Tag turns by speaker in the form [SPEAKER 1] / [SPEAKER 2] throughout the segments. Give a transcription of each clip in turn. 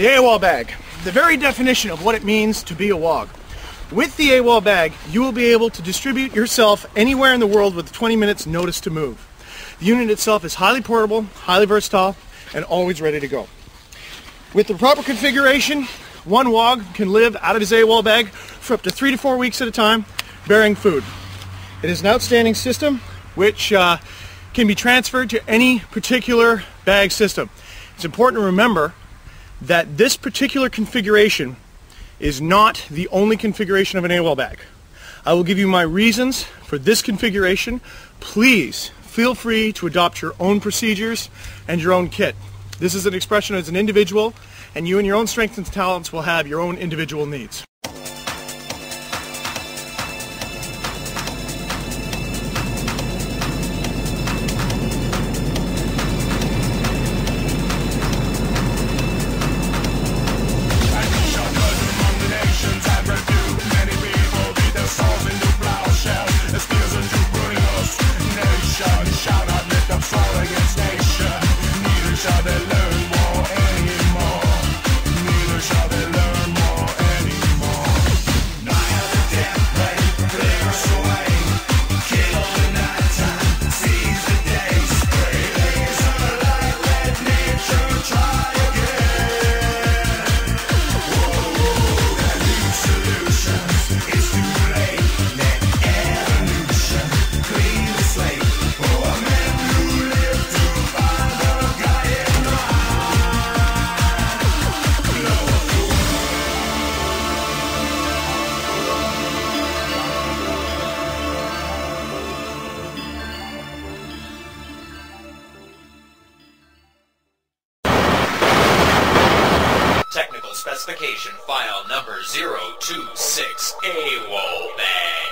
[SPEAKER 1] The AWOL bag, the very definition of what it means to be a WOG. With the AWOL bag, you will be able to distribute yourself anywhere in the world with 20 minutes notice to move. The unit itself is highly portable, highly versatile, and always ready to go. With the proper configuration, one WOG can live out of his AWOL bag for up to 3 to 4 weeks at a time, bearing food. It is an outstanding system which can be transferred to any particular bag system. It's important to remember that this particular configuration is not the only configuration of an AWOL bag. I will give you my reasons for this configuration. Please feel free to adopt your own procedures and your own kit. This is an expression as an individual, and you and your own strengths and talents will have your own individual needs.
[SPEAKER 2] Technical specification file number 026 AWOL bag.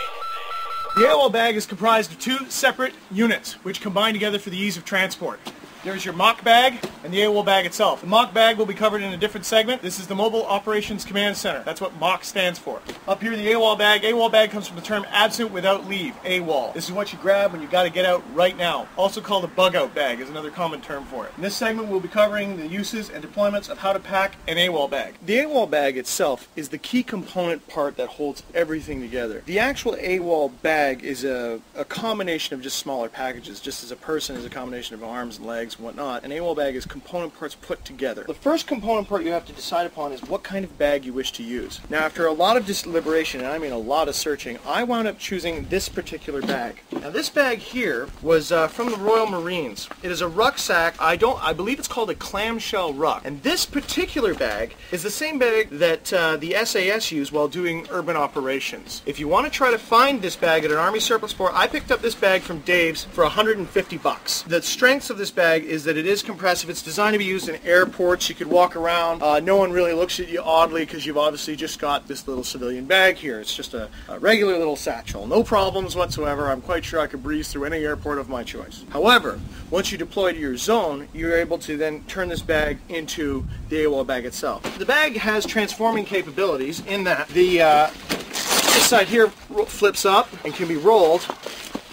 [SPEAKER 1] The AWOL bag is comprised of two separate units which combine together for the ease of transport. There's your mock bag and the AWOL bag itself. The mock bag will be covered in a different segment. This is the Mobile Operations Command Center. That's what MOC stands for. Up here, the AWOL bag. AWOL bag comes from the term absent without leave, AWOL. This is what you grab when you got to get out right now. Also called a bug out bag is another common term for it. In this segment, we'll be covering the uses and deployments of how to pack an AWOL bag. The AWOL bag itself is the key component part that holds everything together. The actual AWOL bag is a combination of just smaller packages. Just as a person is a combination of arms and legs and whatnot, an AWOL bag is component parts put together. The first component part you have to decide upon is what kind of bag you wish to use. Now, after a lot of deliberation, and I mean a lot of searching, I wound up choosing this particular bag. Now, this bag here was from the Royal Marines. It is a rucksack. I believe it's called a clamshell ruck. And this particular bag is the same bag that the SAS used while doing urban operations. If you want to try to find this bag at an Army surplus store, I picked up this bag from Dave's for 150 bucks. The strengths of this bag is that it is compressive. It's designed to be used in airports. You could walk around. No one really looks at you oddly because you've obviously just got this little civilian bag here. It's just a regular little satchel. No problems whatsoever. I'm quite sure I could breeze through any airport of my choice. However, once you deploy to your zone, you're able to then turn this bag into the AWOL bag itself. The bag has transforming capabilities in that this side here flips up and can be rolled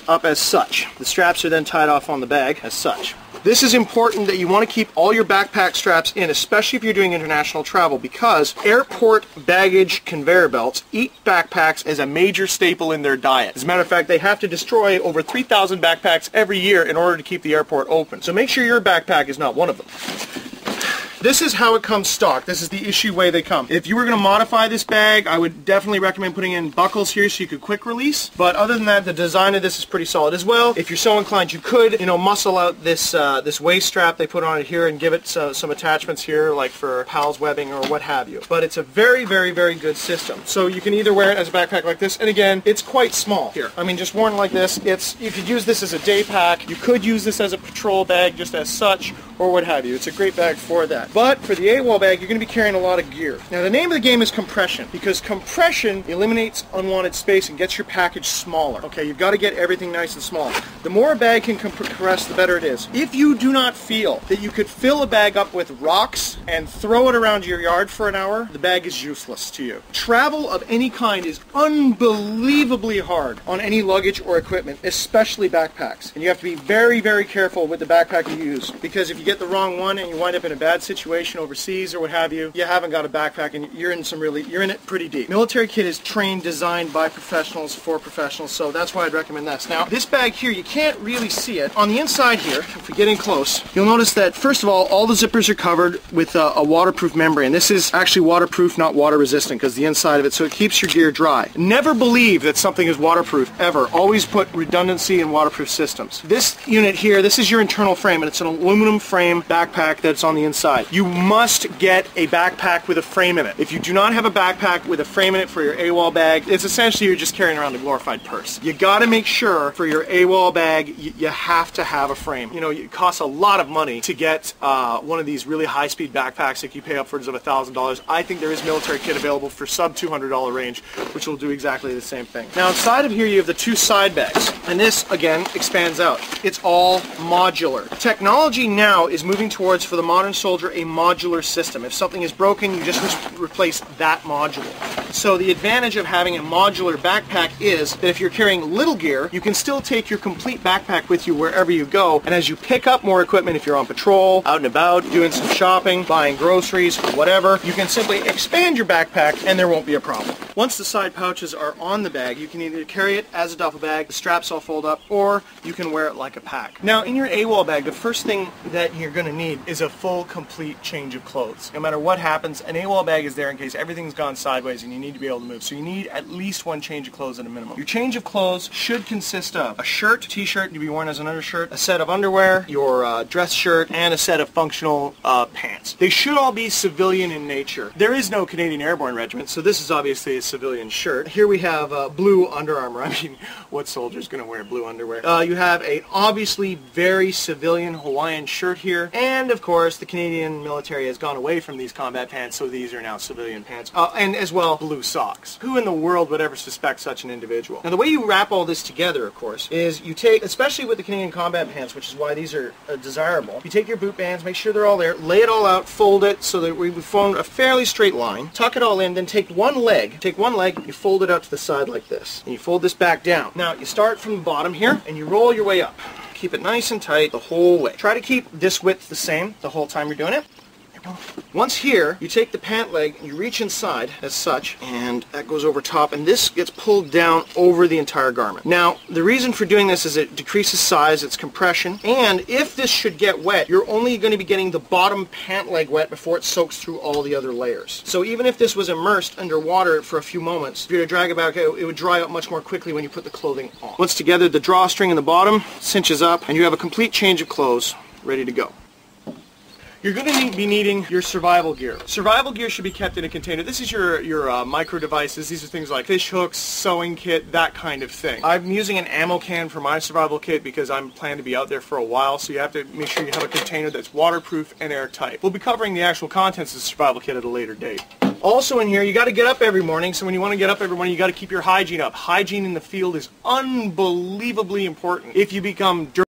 [SPEAKER 1] up as such. The straps are then tied off on the bag as such. This is important that you want to keep all your backpack straps in, especially if you're doing international travel, because airport baggage conveyor belts eat backpacks as a major staple in their diet. As a matter of fact, they have to destroy over 3,000 backpacks every year in order to keep the airport open. So make sure your backpack is not one of them. This is how it comes stock. This is the issue way they come. If you were going to modify this bag, I would definitely recommend putting in buckles here so you could quick release. But other than that, the design of this is pretty solid as well. If you're so inclined, you could, muscle out this this waist strap they put on it here and give it some attachments here, like for PALS webbing or what have you. But it's a very, very, very good system. So you can either wear it as a backpack like this, and again, it's quite small here. I mean, just worn like this, you could use this as a day pack. You could use this as a patrol bag just as such, or what have you. It's a great bag for that. But for the AWOL bag, you're going to be carrying a lot of gear. Now, the name of the game is compression, because compression eliminates unwanted space and gets your package smaller. Okay, you've got to get everything nice and small. The more a bag can compress, the better it is. If you do not feel that you could fill a bag up with rocks and throw it around your yard for an hour, the bag is useless to you. Travel of any kind is unbelievably hard on any luggage or equipment, especially backpacks. And you have to be very, very careful with the backpack you use, because if you get the wrong one and you wind up in a bad situation, situation overseas or what have you, you haven't got a backpack and you're in it pretty deep. Military kit is trained, designed by professionals for professionals, so that's why I'd recommend this. Now, this bag here, you can't really see it. On the inside here, if we get in close, you'll notice that first of all the zippers are covered with a waterproof membrane. This is actually waterproof, not water resistant, because the inside of it, so it keeps your gear dry. Never believe that something is waterproof, ever. Always put redundancy in waterproof systems. This unit here, this is your internal frame, and it's an aluminum frame backpack that's on the inside. You must get a backpack with a frame in it. If you do not have a backpack with a frame in it for your AWOL bag, it's essentially you're just carrying around a glorified purse. You gotta make sure for your AWOL bag, you have to have a frame. You know, it costs a lot of money to get one of these really high-speed backpacks that you pay upwards of $1,000. I think there is military kit available for sub $200 range, which will do exactly the same thing. Now inside of here you have the two side bags, and this again expands out. It's all modular. Technology now is moving towards, for the modern soldier, a modular system. If something is broken, you just replace that module. So the advantage of having a modular backpack is that if you're carrying little gear, you can still take your complete backpack with you wherever you go, and as you pick up more equipment, if you're on patrol, out and about, doing some shopping, buying groceries, whatever, you can simply expand your backpack and there won't be a problem. Once the side pouches are on the bag, you can either carry it as a duffel bag, the straps all fold up, or you can wear it like a pack. Now in your AWOL bag, the first thing that you're going to need is a full, complete change of clothes. No matter what happens, an AWOL bag is there in case everything's gone sideways and you need to be able to move. So you need at least one change of clothes at a minimum. Your change of clothes should consist of a shirt, t-shirt to be worn as an undershirt, a set of underwear, your dress shirt, and a set of functional pants. They should all be civilian in nature. There is no Canadian Airborne Regiment, so this is obviously a civilian shirt. Here we have blue Under Armour. I mean, what soldier's going to wear blue underwear? You have a obviously very civilian Hawaiian shirt here, and of course the Canadian military has gone away from these combat pants, so these are now civilian pants, and as well blue socks. Who in the world would ever suspect such an individual? Now the way you wrap all this together, of course, is you take, especially with the Canadian combat pants, which is why these are desirable, you take your boot bands, make sure they're all there, lay it all out, fold it so that we form a fairly straight line, tuck it all in, then take one leg, you fold it out to the side like this, and you fold this back down. Now you start from the bottom here, and you roll your way up. Keep it nice and tight the whole way. Try to keep this width the same the whole time you're doing it. Once here, you take the pant leg and you reach inside as such, and that goes over top, and this gets pulled down over the entire garment. Now, the reason for doing this is it decreases size, it's compression, and if this should get wet, you're only going to be getting the bottom pant leg wet before it soaks through all the other layers. So even if this was immersed underwater for a few moments, if you were to drag it back, it would dry out much more quickly when you put the clothing on. Once together, the drawstring in the bottom cinches up, and you have a complete change of clothes ready to go. You're going to be needing your survival gear. Survival gear should be kept in a container. This is your micro devices. These are things like fish hooks, sewing kit, that kind of thing. I'm using an ammo can for my survival kit because I'm planning to be out there for a while, so you have to make sure you have a container that's waterproof and airtight. We'll be covering the actual contents of the survival kit at a later date. Also in here, you got to get up every morning, so when you want to get up every morning, you got to keep your hygiene up. Hygiene in the field is unbelievably important. If you become dirty